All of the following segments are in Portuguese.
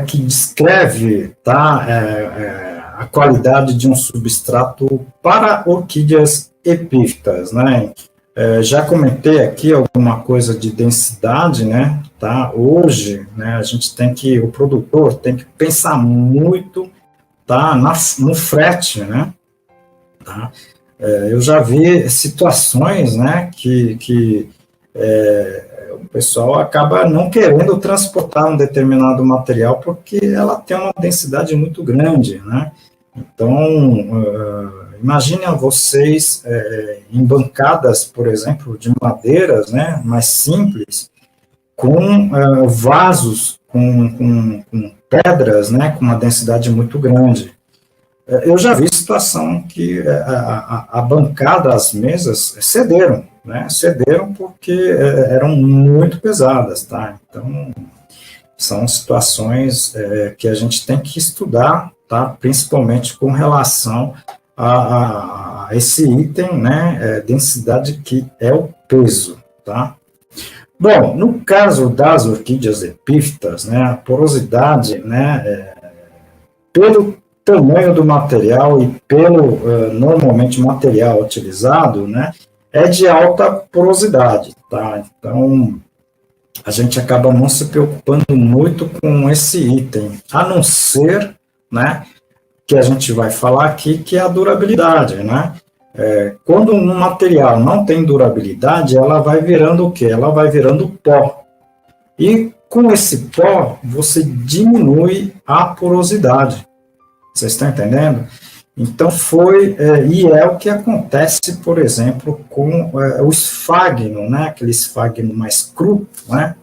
que descreve, tá, a qualidade de um substrato para orquídeas epífitas, né? Já comentei aqui alguma coisa de densidade, né? Tá? Hoje, né, o produtor tem que pensar muito, tá, no frete, né? Tá? Eu já vi situações, né, que o pessoal acaba não querendo transportar um determinado material porque ela tem uma densidade muito grande, né? Então, imaginem vocês em bancadas, por exemplo, de madeiras, né, mais simples, com vasos, com pedras, né, com uma densidade muito grande. Eu já vi situação que a bancada, as mesas, cederam, né? Cederam porque eram muito pesadas, tá? Então, são situações que a gente tem que estudar, tá? Principalmente com relação a esse item, né? Densidade, que é o peso, tá? Bom, no caso das orquídeas epífitas, né? A porosidade, né? Pelo tamanho do material e pelo, normalmente, material utilizado, né, é de alta porosidade, tá? Então, a gente acaba não se preocupando muito com esse item, a não ser, né, que a gente vai falar aqui, que é a durabilidade, né? Quando um material não tem durabilidade, ela vai virando o quê? Ela vai virando pó. E com esse pó, você diminui a porosidade. Vocês estão entendendo? Então, e é o que acontece, por exemplo, com o esfagno, né? Aquele esfagno mais cru, né?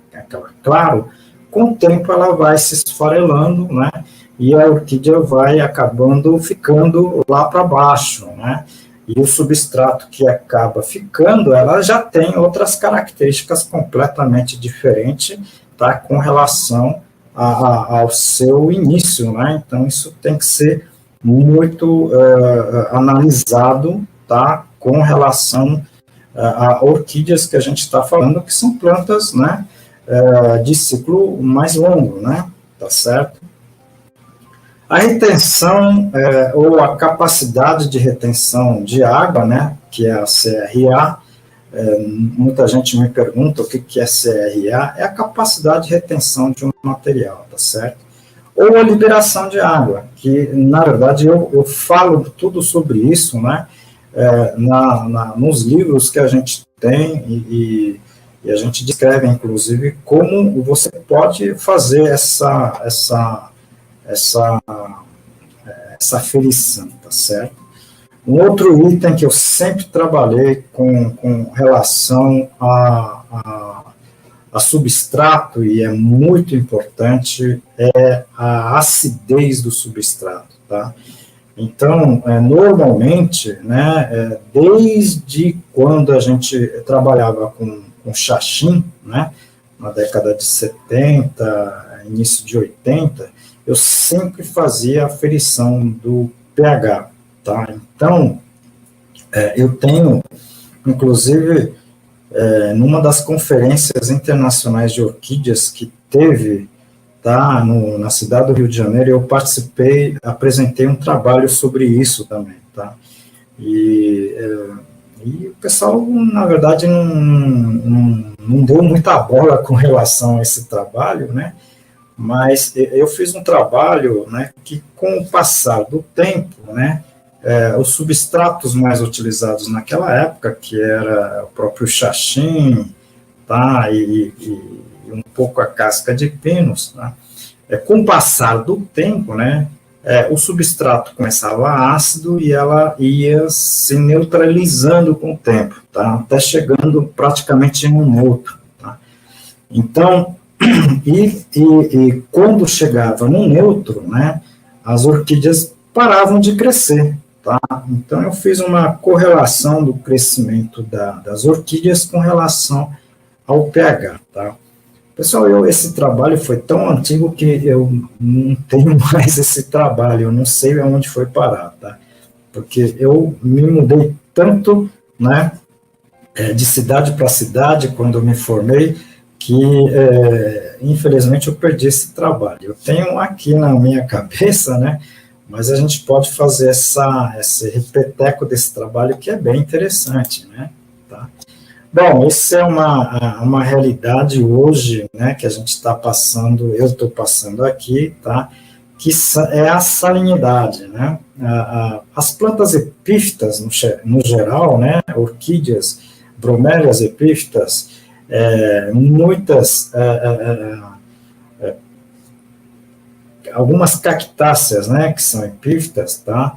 Claro, com o tempo ela vai se esfarelando, né? E a orquídea vai acabando ficando lá para baixo, né? E o substrato que acaba ficando, ela já tem outras características completamente diferentes, tá? Com relação ao seu início, né? Então, isso tem que ser muito analisado, tá? Com relação a orquídeas que a gente está falando, que são plantas, né? De ciclo mais longo, né? Tá certo? A retenção, ou a capacidade de retenção de água, né? Que é a CRA, muita gente me pergunta o que é CRA, é a capacidade de retenção de um material, tá certo? Ou a liberação de água, que, na verdade, eu falo tudo sobre isso, né, nos livros que a gente tem, e a gente descreve, inclusive, como você pode fazer essa aferição, tá certo? Um outro item que eu sempre trabalhei com relação a substrato, e é muito importante, é a acidez do substrato, tá? Então, normalmente, né, desde quando a gente trabalhava com xaxim, né, na década de 70, início de 80, eu sempre fazia a aferição do pH, tá? Então, eu tenho, inclusive, numa das conferências internacionais de orquídeas que teve, tá, na cidade do Rio de Janeiro, eu participei, apresentei um trabalho sobre isso também, tá? E o pessoal, na verdade, não deu muita bola com relação a esse trabalho, né? Mas eu fiz um trabalho, né, que com o passar do tempo, né, os substratos mais utilizados naquela época, que era o próprio xaxim, tá, e um pouco a casca de pinos, tá, com o passar do tempo, né, o substrato começava ácido e ela ia se neutralizando com o tempo, tá, até chegando praticamente no neutro, tá. Então, e quando chegava no neutro, né, as orquídeas paravam de crescer, tá? Então, eu fiz uma correlação do crescimento das orquídeas com relação ao pH, tá? Pessoal, esse trabalho foi tão antigo que eu não tenho mais esse trabalho, eu não sei aonde foi parar, tá? Porque eu me mudei tanto, né, de cidade para cidade quando eu me formei, que, infelizmente, eu perdi esse trabalho. Eu tenho aqui na minha cabeça, né, mas a gente pode fazer esse repeteco desse trabalho que é bem interessante, né, tá? Bom, isso é uma realidade hoje, né, que a gente está passando, eu estou passando aqui, tá, que é a salinidade, né, as plantas epífitas, no geral, né, orquídeas, bromélias epífitas, muitas, algumas cactáceas, né, que são epífitas, tá,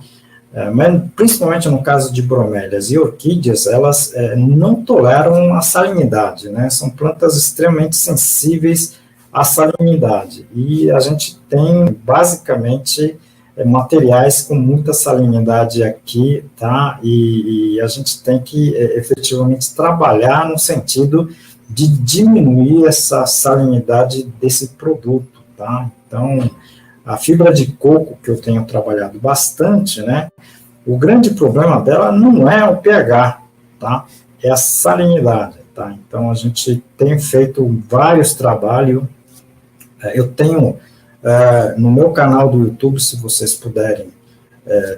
mas principalmente no caso de bromélias e orquídeas, elas não toleram a salinidade, né, são plantas extremamente sensíveis à salinidade, e a gente tem, basicamente, materiais com muita salinidade aqui, tá, e a gente tem que, efetivamente, trabalhar no sentido de diminuir essa salinidade desse produto, tá, então, a fibra de coco, que eu tenho trabalhado bastante, né, o grande problema dela não é o pH, tá, é a salinidade, tá, então a gente tem feito vários trabalhos, eu tenho no meu canal do YouTube, se vocês puderem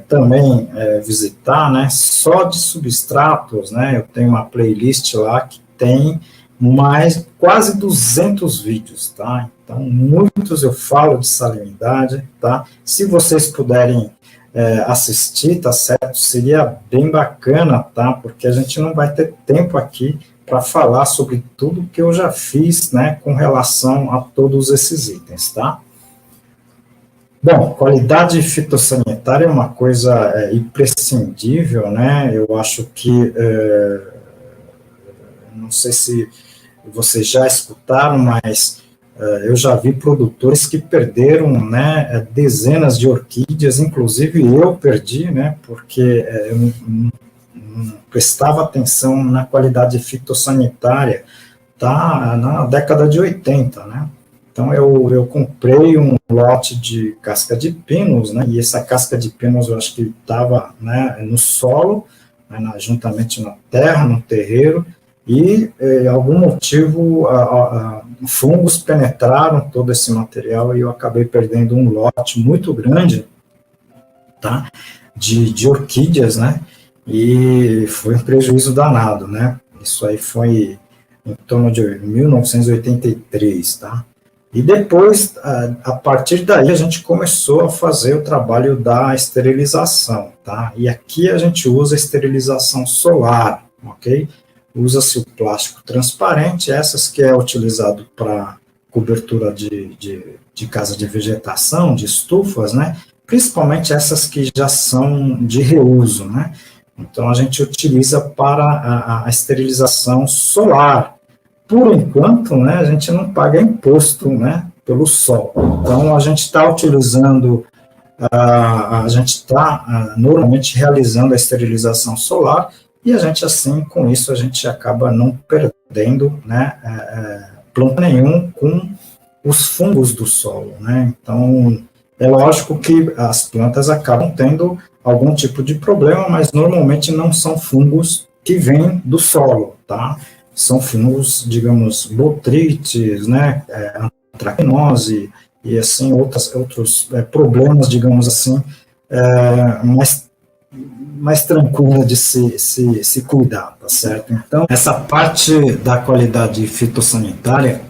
também visitar, né, só de substratos, né, eu tenho uma playlist lá que tem mais quase 200 vídeos, tá? Então, muitos eu falo de salinidade, tá? Se vocês puderem assistir, tá certo? Seria bem bacana, tá? Porque a gente não vai ter tempo aqui para falar sobre tudo que eu já fiz, né, com relação a todos esses itens, tá? Bom, qualidade fitossanitária é uma coisa imprescindível, né? Eu acho que não sei se vocês já escutaram, mas eu já vi produtores que perderam, né, dezenas de orquídeas, inclusive eu perdi, né, porque eu não prestava atenção na qualidade fitossanitária, tá, na década de 80, né. Então eu comprei um lote de casca de pinos, né, e essa casca de pinos eu acho que estava, né, no solo, né, juntamente na terra, no terreiro, e, algum motivo, fungos penetraram todo esse material e eu acabei perdendo um lote muito grande, tá, de orquídeas, né, e foi um prejuízo danado, né, isso aí foi em torno de 1983, tá, e depois, a partir daí, a gente começou a fazer o trabalho da esterilização, tá, e aqui a gente usa a esterilização solar, ok? Usa-se o plástico transparente, essas que é utilizado para cobertura de casa de vegetação, de estufas, né? Principalmente essas que já são de reuso, né? Então, a gente utiliza para a esterilização solar. Por enquanto, né, a gente não paga imposto, né, pelo sol. Então, a gente está utilizando, a gente está normalmente realizando a esterilização solar, e a gente, assim, com isso, a gente acaba não perdendo, né, planta nenhum com os fungos do solo, né, então, é lógico que as plantas acabam tendo algum tipo de problema, mas normalmente não são fungos que vêm do solo, tá, são fungos, digamos, botrites, né, antracnose, e assim, outros problemas, digamos assim, mais tranquila de se cuidar, tá certo? Então, essa parte da qualidade fitossanitária,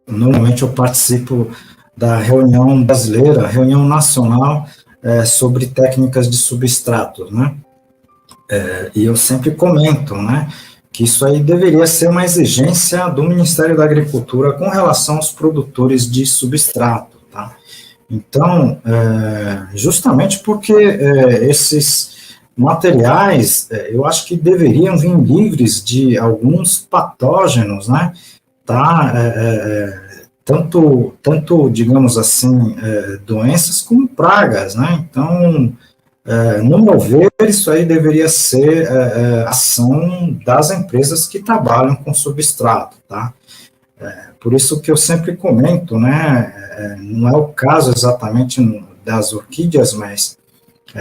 normalmente eu participo da reunião brasileira, reunião nacional, sobre técnicas de substratos, né? E eu sempre comento, né, que isso aí deveria ser uma exigência do Ministério da Agricultura com relação aos produtores de substrato, tá? Então, justamente porque esses materiais, eu acho que deveriam vir livres de alguns patógenos, né, tá, tanto, digamos assim, doenças como pragas, né, então, no meu ver, isso aí deveria ser ação das empresas que trabalham com substrato, tá, por isso que eu sempre comento, né, não é o caso exatamente das orquídeas, mas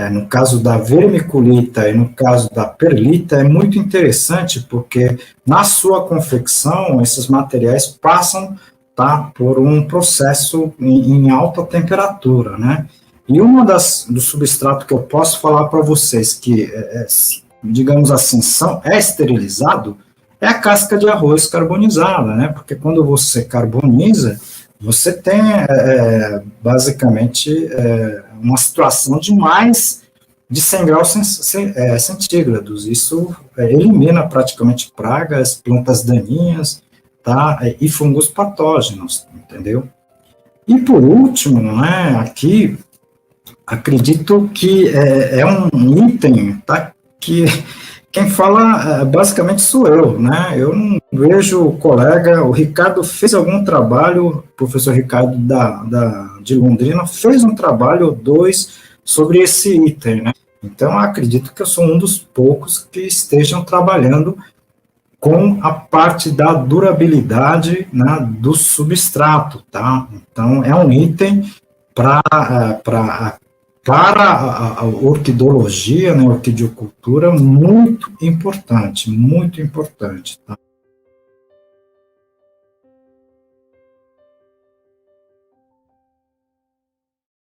No caso da vermiculita e no caso da perlita, é muito interessante porque na sua confecção, esses materiais passam, tá, por um processo em alta temperatura, né? E do substrato que eu posso falar para vocês que, digamos assim, é esterilizado, é a casca de arroz carbonizada, né? Porque quando você carboniza, você tem basicamente uma situação de mais de 100 graus centígrados. Isso elimina praticamente pragas, plantas daninhas, tá? E fungos patógenos, entendeu? E por último, né, aqui, acredito que é um item, tá, que quem fala basicamente sou eu, né? Eu não vejo o colega, o Ricardo fez algum trabalho, o professor Ricardo de Londrina fez um trabalho ou dois sobre esse item, né? Então, acredito que eu sou um dos poucos que estejam trabalhando com a parte da durabilidade, né, do substrato, tá? Então, é um item para a orquidologia, né, orquidiocultura, muito importante, tá?